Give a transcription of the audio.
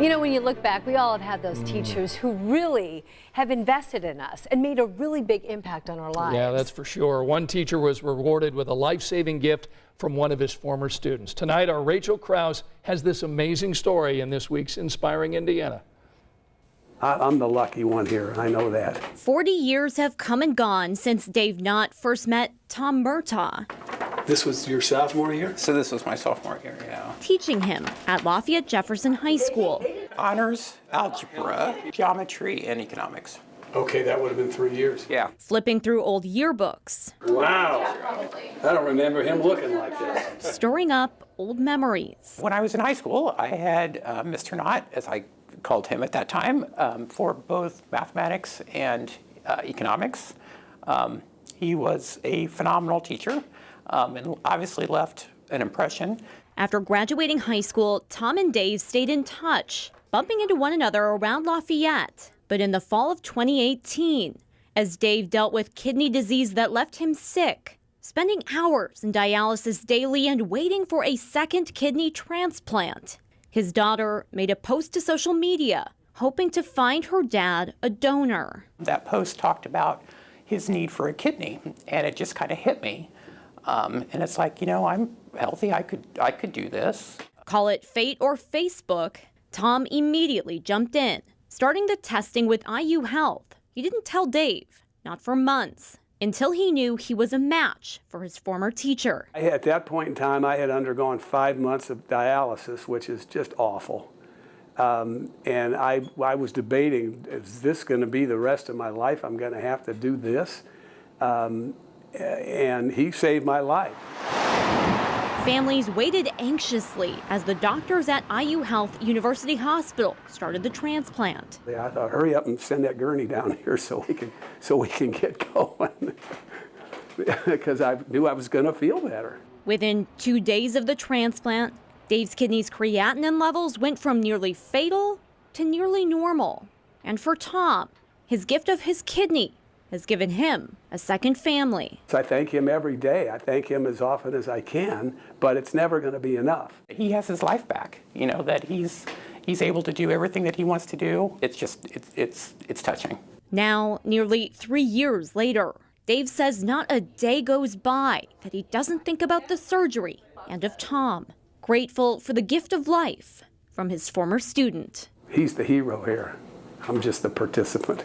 You know, when you look back, we all have had those teachers who really have invested in us and made a really big impact on our lives. Yeah, that's for sure. One teacher was rewarded with a life-saving gift from one of his former students. Tonight, our Rachel Krause has this amazing story in this week's Inspiring Indiana. I'm the lucky one here, I know that. 40 years have come and gone since Dave Knott first met Tom Murtaugh. This was your sophomore year? So this was my sophomore year, yeah. Teaching him at Lafayette Jefferson High School. Honors, algebra, geometry, and economics. Okay, that would have been 3 years. Yeah. Flipping through old yearbooks. Wow. I don't remember him looking like this. Storing up old memories. When I was in high school, I had Mr. Knott, as I called him at that time, for both mathematics and economics. He was a phenomenal teacher and obviously left an impression. After graduating high school, Tom and Dave stayed in touch, bumping into one another around Lafayette. But in the fall of 2018, as Dave dealt with kidney disease that left him sick, spending hours in dialysis daily and waiting for a second kidney transplant, his daughter made a post to social media, hoping to find her dad a donor. That post talked about his need for a kidney, and it just kind of hit me. And it's like, you know, I'm healthy, I could do this. Call it fate or Facebook, Tom immediately jumped in, starting the testing with IU Health. He didn't tell Dave, not for months, until he knew he was a match for his former teacher. At that point in time, I had undergone 5 months of dialysis, which is just awful. And I was debating, is this going to be the rest of my life? I'm going to have to do this. And he saved my life. Families waited anxiously as the doctors at IU Health University Hospital started the transplant. I thought, hurry up and send that gurney down here so we can get going. Because I knew I was going to feel better. Within 2 days of the transplant, Dave's kidney's creatinine levels went from nearly fatal to nearly normal. And for Tom, his gift of his kidney has given him a second family. So I thank him every day. I thank him as often as I can, but it's never going to be enough. He has his life back, you know, that he's able to do everything that he wants to do. It's just, it's touching. Now, nearly 3 years later, Dave says not a day goes by that he doesn't think about the surgery and of Tom, grateful for the gift of life from his former student. He's the hero here. I'm just the participant.